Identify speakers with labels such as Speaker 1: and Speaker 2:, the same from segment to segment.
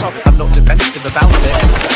Speaker 1: I'm not defensive about it.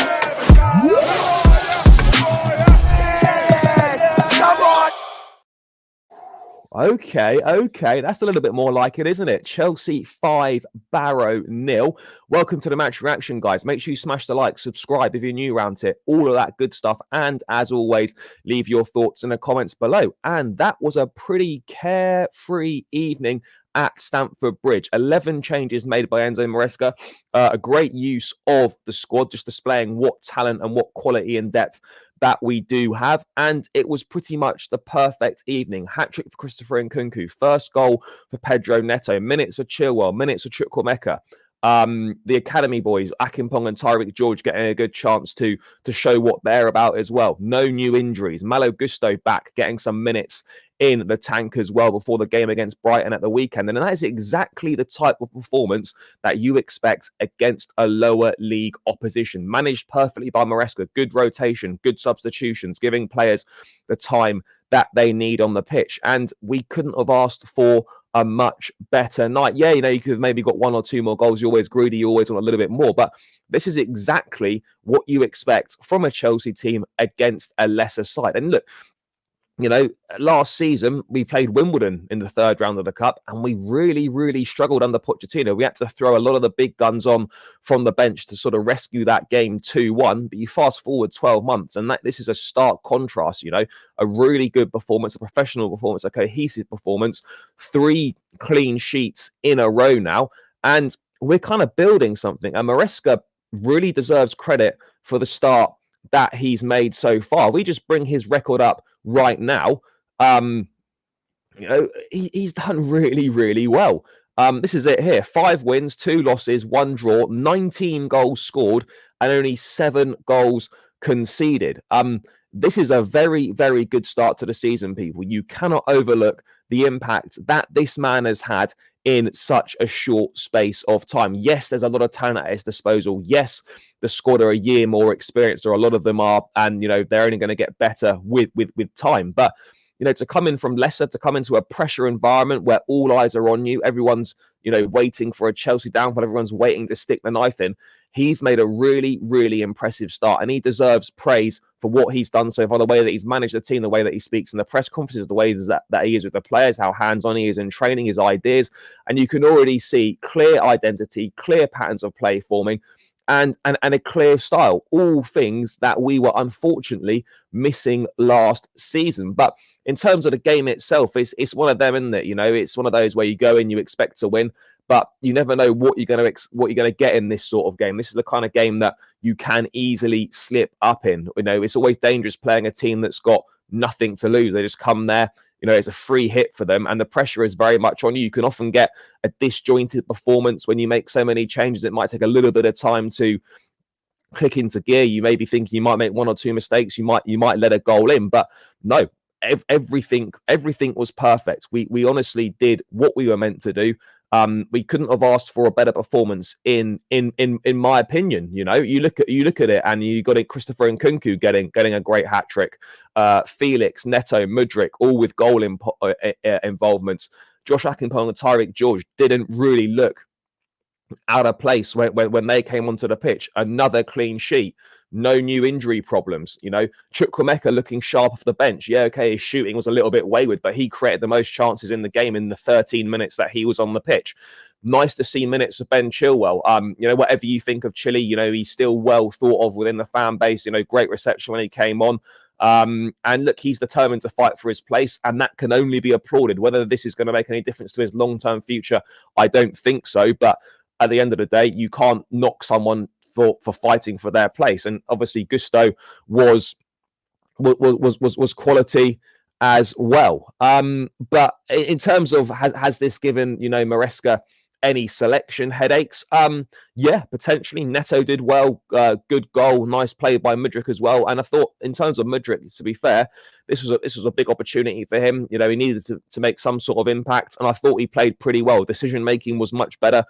Speaker 2: Okay, that's a little bit more like it, isn't it? Chelsea 5, Barrow 0. Welcome to the match reaction, guys. Make sure you smash the like, subscribe if you're new around here, all of that good stuff. And as always, leave your thoughts in the comments below. And that was a pretty carefree evening at Stamford Bridge. 11 changes made by Enzo Maresca. A great use of the squad, just displaying what talent and what quality and depth that we do have. And it was pretty much the perfect evening. Hat-trick for Christopher Nkunku. First goal for Pedro Neto. Minutes for Chilwell. Minutes for Chukwuemeka. The academy boys, Akimpong and Tyreek George, getting a good chance to show what they're about as well. No new injuries. Malo Gusto back, getting some minutes in the tank as well before the game against Brighton at the weekend. And that is exactly the type of performance that you expect against a lower league opposition. Managed perfectly by Maresca. Good rotation, good substitutions, giving players the time that they need on the pitch. And we couldn't have asked for a much better night. Yeah, you could have maybe got one or two more goals. You're always greedy. You always want a little bit more. But this is exactly what you expect from a Chelsea team against a lesser side. And look, last season we played Wimbledon in the third round of the Cup, and we really struggled under Pochettino. We had to throw a lot of the big guns on from the bench to sort of rescue that game 2-1. But you fast forward 12 months, and this is a stark contrast. A really good performance, a professional performance, a cohesive performance, 3 clean sheets in a row now, and we're kind of building something. And Maresca really deserves credit for the start that he's made so far. We just bring his record up right now. He's done really well. This is it here: 5 wins, 2 losses, 1 draw, 19 goals scored, and only 7 goals conceded. This is a very good start to the season, people. You cannot overlook the impact that this man has had in such a short space of time. Yes, there's a lot of talent at his disposal. Yes, the squad are a year more experienced, or a lot of them are, and they're only going to get better with time. But to come in from Leicester, to come into a pressure environment where all eyes are on you, everyone's waiting for a Chelsea downfall, everyone's waiting to stick the knife in. He's made a really impressive start, and he deserves praise for what he's done so far, the way that he's managed the team, the way that he speaks in the press conferences, the way that he is with the players, how hands-on he is in training, his ideas. And you can already see clear identity, clear patterns of play forming, and a clear style, all things that we were unfortunately missing last season. But in terms of the game itself, it's one of them, isn't it? It's one of those where you go in, you expect to win, but you never know what you're going to get in this sort of game. This is the kind of game that you can easily slip up in. It's always dangerous playing a team that's got nothing to lose. They just come there. It's a free hit for them, and the pressure is very much on you. You can often get a disjointed performance when you make so many changes. It might take a little bit of time to click into gear. You may be thinking you might make 1 or 2 mistakes. You might let a goal in, but no, everything was perfect. We honestly did what we were meant to do. We couldn't have asked for a better performance in my opinion. You look at it, and you got Christopher Nkunku getting a great hat trick. Felix, Neto, Mudryk, all with goal involvements. Josh Akimpong and Tyreek George didn't really look out of place when they came onto the pitch. Another clean sheet. No new injury problems. Chukwuemeka looking sharp off the bench. Yeah, okay, his shooting was a little bit wayward, but he created the most chances in the game in the 13 minutes that he was on the pitch. Nice to see minutes of Ben Chilwell. Whatever you think of Chile, he's still well thought of within the fan base. Great reception when he came on. And look, he's determined to fight for his place, and that can only be applauded. Whether this is going to make any difference to his long-term future, I don't think so. But at the end of the day, you can't knock someone for fighting for their place. And obviously Gusto was quality as well. But in terms of has this given Maresca any selection headaches? Yeah, potentially. Neto did well, good goal, nice play by Mudryk as well. And I thought, in terms of Mudryk, to be fair, this was a big opportunity for him. He needed to make some sort of impact, and I thought he played pretty well. Decision making was much better.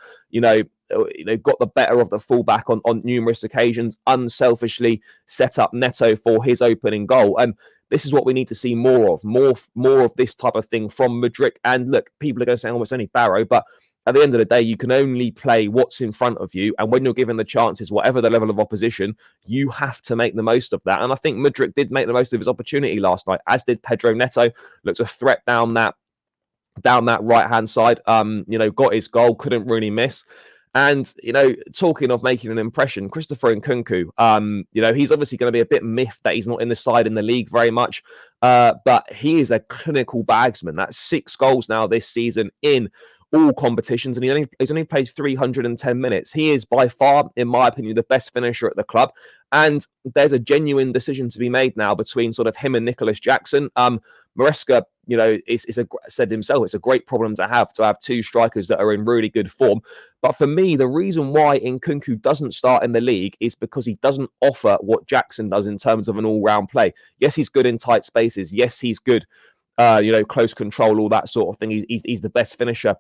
Speaker 2: Got the better of the fullback on numerous occasions. Unselfishly set up Neto for his opening goal, and this is what we need to see more of. More of this type of thing from Mudryk. And look, people are going to say, "Oh, it's only Barrow," but at the end of the day, you can only play what's in front of you. And when you're given the chances, whatever the level of opposition, you have to make the most of that. And I think Mudryk did make the most of his opportunity last night, as did Pedro Neto. Looked a threat down that right-hand side, got his goal, couldn't really miss. And, talking of making an impression, Christopher Nkunku, he's obviously going to be a bit miffed that he's not in the side in the league very much, but he is a clinical bagsman. That's 6 goals now this season in all competitions, and he's only played 310 minutes. He is by far, in my opinion, the best finisher at the club, and there's a genuine decision to be made now between sort of him and Nicholas Jackson. Maresca, said himself, it's a great problem to have 2 strikers that are in really good form. But for me, the reason why Nkunku doesn't start in the league is because he doesn't offer what Jackson does in terms of an all-round play. Yes, he's good in tight spaces. Yes, he's good, close control, all that sort of thing. He's the best finisher,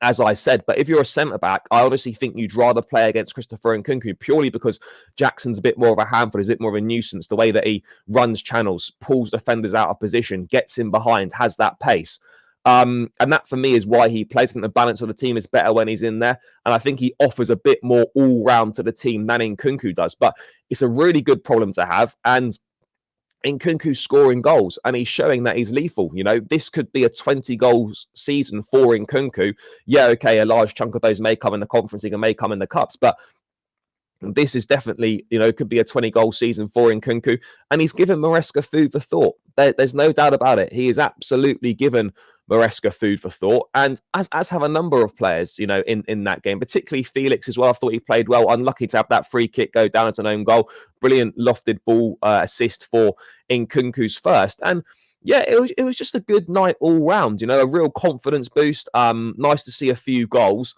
Speaker 2: as I said. But if you're a centre-back, I honestly think you'd rather play against Christopher Nkunku purely because Jackson's a bit more of a handful, he's a bit more of a nuisance, the way that he runs channels, pulls defenders out of position, gets in behind, has that pace. And that, for me, is why he plays. I think the balance of the team is better when he's in there. And I think he offers a bit more all-round to the team than Nkunku does. But it's a really good problem to have. And Nkunku's scoring goals, and he's showing that he's lethal. This could be a 20 goals season for Nkunku. Yeah, okay, a large chunk of those may come in the Conference League and may come in the Cups, but this is definitely, could be a 20-goal season for Nkunku. And he's given Maresca food for thought. There's no doubt about it. He is absolutely given Maresca food for thought, and as have a number of players, in that game, particularly Felix as well. I thought he played well. Unlucky to have that free kick go down as an own goal. Brilliant lofted ball assist for Nkunku's first. And yeah, it was just a good night all round. A real confidence boost. Nice to see a few goals.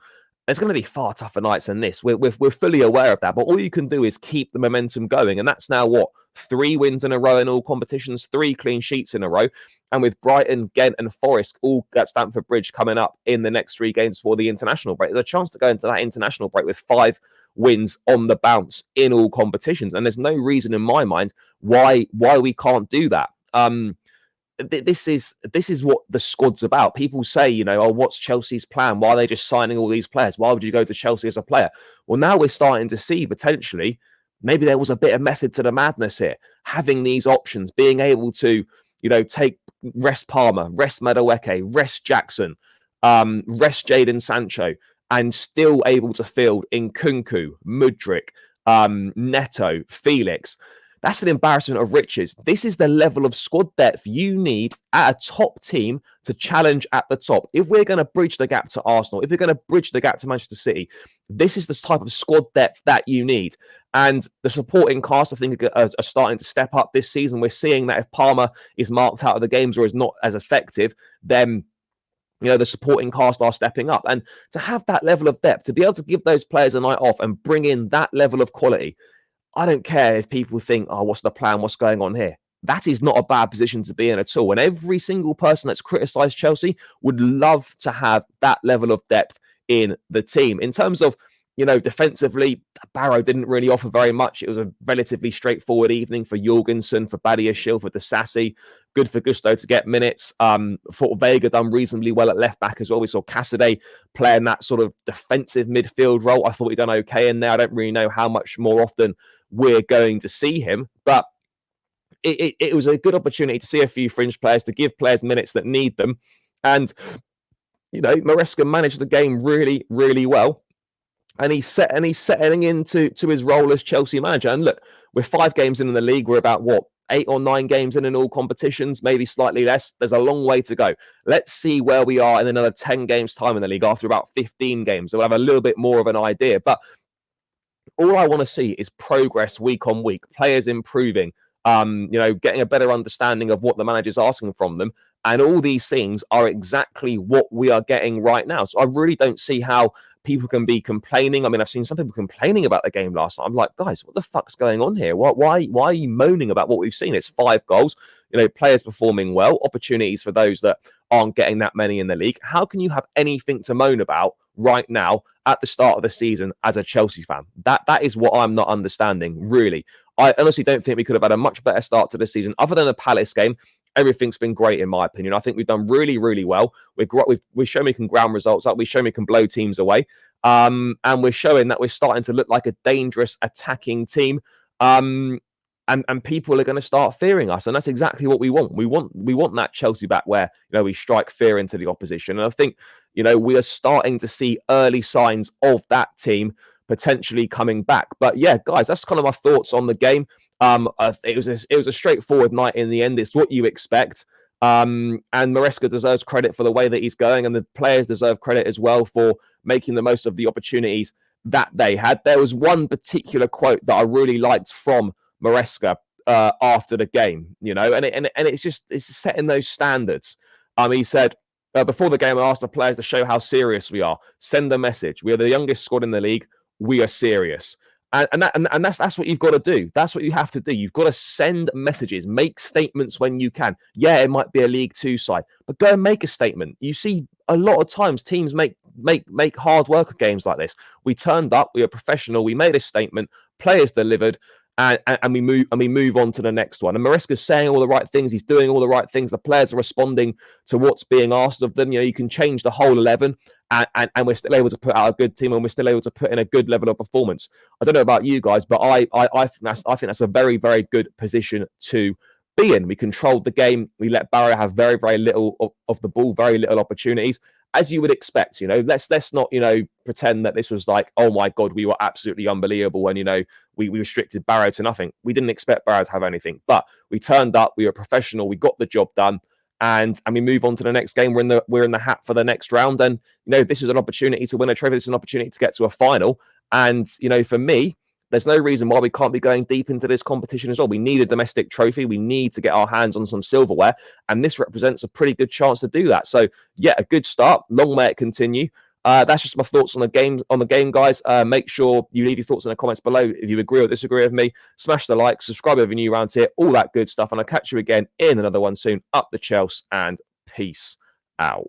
Speaker 2: There's going to be far tougher nights than this. We're fully aware of that. But all you can do is keep the momentum going. And that's now 3 wins in a row in all competitions, 3 clean sheets in a row. And with Brighton, Ghent and Forest all at Stamford Bridge coming up in the next 3 games for the international break, there's a chance to go into that international break with 5 wins on the bounce in all competitions. And there's no reason in my mind why we can't do that. This is what the squad's about. People say, what's Chelsea's plan? Why are they just signing all these players? Why would you go to Chelsea as a player? Well, now we're starting to see potentially maybe there was a bit of method to the madness here. Having these options, being able to, rest Palmer, rest Madueke, rest Jackson, rest Jadon Sancho, and still able to field Nkunku, Mudryk, Neto, Felix. That's an embarrassment of riches. This is the level of squad depth you need at a top team to challenge at the top. If we're going to bridge the gap to Arsenal, if we're going to bridge the gap to Manchester City, this is the type of squad depth that you need. And the supporting cast, I think, are starting to step up this season. We're seeing that if Palmer is marked out of the games or is not as effective, then the supporting cast are stepping up. And to have that level of depth, to be able to give those players a night off and bring in that level of quality, I don't care if people think, oh, what's the plan? What's going on here? That is not a bad position to be in at all. And every single person that's criticised Chelsea would love to have that level of depth in the team. In terms of, defensively, Barrow didn't really offer very much. It was a relatively straightforward evening for Jorgensen, for Badiashile, for Disasi. Good for Gusto to get minutes. Thought Vega done reasonably well at left back as well. We saw Cassidy playing that sort of defensive midfield role. I thought he'd done okay in there. I don't really know how much more often we're going to see him, but it was a good opportunity to see a few fringe players, to give players minutes that need them. And, Maresca managed the game really, really well. And he's settling into his role as Chelsea manager. And look, we're 5 games in the league. We're about 8 or 9 games in all competitions, maybe slightly less. There's a long way to go. Let's see where we are in another 10 games time in the league after about 15 games. So we'll have a little bit more of an idea. But all I want to see is progress week on week, players improving, getting a better understanding of what the manager's asking from them. And all these things are exactly what we are getting right now. So I really don't see how people can be complaining. I mean, I've seen some people complaining about the game last night. I'm like, guys, what the fuck's going on here? Why are you moaning about what we've seen? It's 5 goals, players performing well, opportunities for those that aren't getting that many in the league. How can you have anything to moan about right now at the start of the season as a Chelsea fan? That is what I'm not understanding, really. I honestly don't think we could have had a much better start to the season, other than a Palace game. everything's been great in my opinion. I think we've done really, really well. We've shown we can ground results up. We've shown we can blow teams away. And we're showing that we're starting to look like a dangerous attacking team. And people are going to start fearing us, and that's exactly what we want. We want that Chelsea back where we strike fear into the opposition. And I think we are starting to see early signs of that team potentially coming back. But yeah, guys, that's kind of my thoughts on the game. It was a straightforward night in the end. It's what you expect. And Maresca deserves credit for the way that he's going, and the players deserve credit as well for making the most of the opportunities that they had. There was one particular quote that I really liked from Maresca after the game, and it's setting those standards. He said before the game, I asked the players to show how serious we are. Send a message. We are the youngest squad in the league. We are serious. And that's what you've got to do. That's what you have to do. You've got to send messages, make statements when you can. Yeah, it might be a League Two side, but go and make a statement. You see, a lot of times teams make hard work of games like this. We turned up, we were professional, we made a statement, players delivered, and we move on to the next one. And Maresca's saying all the right things. He's doing all the right things. The players are responding to what's being asked of them. You can change the whole 11, and we're still able to put out a good team, and we're still able to put in a good level of performance. I don't know about you guys, but I think that's a very, very good position to be in. We controlled the game. We let Barrow have very, very little of the ball, very little opportunities, as you would expect. Let's not pretend that this was like, oh my God, we were absolutely unbelievable when we restricted Barrow to nothing. We didn't expect Barrow to have anything, but we turned up. We were professional. We got the job done, and we move on to the next game. We're in the hat for the next round, and this is an opportunity to win a trophy. This is an opportunity to get to a final, and for me, there's no reason why we can't be going deep into this competition as well. We need a domestic trophy. We need to get our hands on some silverware, and this represents a pretty good chance to do that. So yeah, a good start. Long may it continue. That's just my thoughts on the game, guys. Make sure you leave your thoughts in the comments below if you agree or disagree with me. Smash the like, subscribe if you're new around here, all that good stuff. And I'll catch you again in another one soon. Up the Chelsea, and peace out.